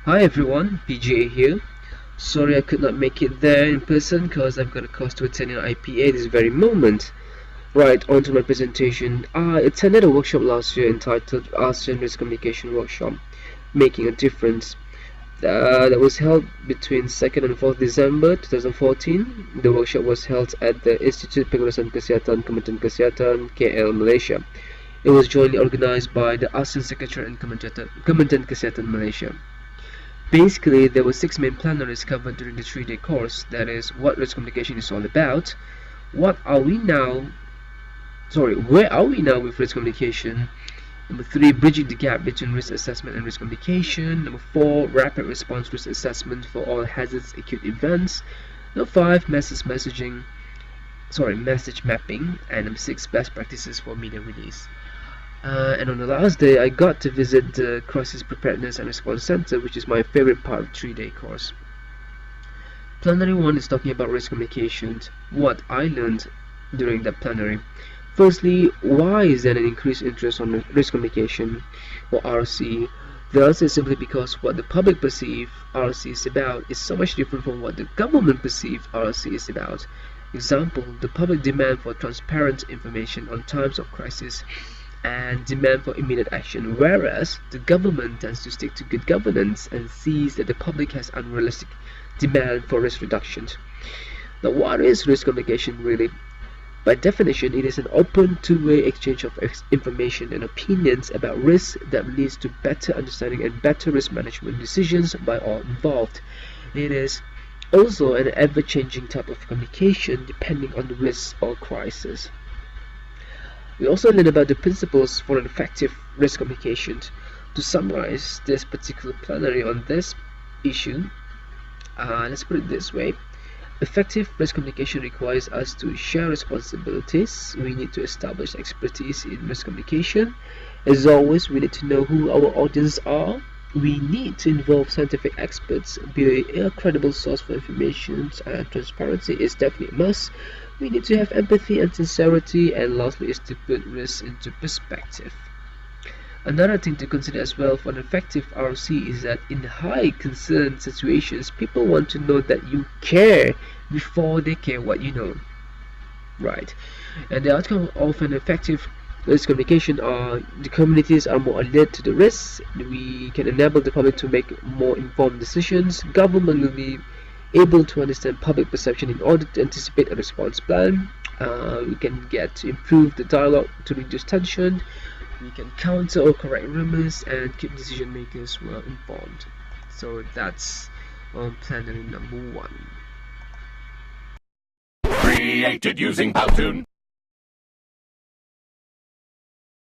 Hi everyone, PGA here. Sorry I could not make it there in person because I've got a course to attend in IPA this very moment. Right, on to my presentation. I attended a workshop last year entitled ASEAN Risk Communication Workshop, Making a Difference. That was held between 2nd and 4th December 2014. The workshop was held at the Institute Pengurusan Kesihatan Kementerian Kesihatan, KL, Malaysia. It was jointly organized by the ASEAN Secretariat and Kementerian Kesihatan, Malaysia. Basically, there were 6 main plenaries covered during the 3-day course. That is, what risk communication is all about, what are we now, where are we now with risk communication, number 3, bridging the gap between risk assessment and risk communication, number 4, rapid response risk assessment for all hazards acute events, number 5, message mapping, and number 6, best practices for media release. And on the last day, I got to visit the Crisis Preparedness and Response Center, which is my favorite part of the 3-day course. Plenary 1 is talking about risk communications, what I learned during that plenary. Firstly, why is there an increased interest on risk communication, or RC? The answer is simply because what the public perceive RC is about is so much different from what the government perceive RC is about. Example, the public demand for transparent information on times of crisis and demand for immediate action, whereas the government tends to stick to good governance and sees that the public has unrealistic demand for risk reductions. Now, what is risk communication really? By definition, it is an open two-way exchange of information and opinions about risk that leads to better understanding and better risk management decisions by all involved. It is also an ever-changing type of communication depending on the risk or crisis. We also learn about the principles for an effective risk communication. To summarize this particular plenary on this issue, let's put it this way. Effective risk communication requires us to share responsibilities. We need to establish expertise in risk communication. As always, we need to know who our audience are. We need to involve scientific experts, be a credible source for information, and transparency is definitely a must. We need to have empathy and sincerity, and lastly is to put risk into perspective. Another thing to consider as well for an effective RC is that in high concern situations, people want to know that you care before they care what you know. Right. And the outcome of an effective risk communication are the communities are more alert to the risks. We can enable the public to make more informed decisions. Government will be able to understand public perception in order to anticipate a response plan. We can get to improve the dialogue to reduce tension. We can counter or correct rumors and keep decision makers well informed. So that's plenary number 1. Created using Powtoon.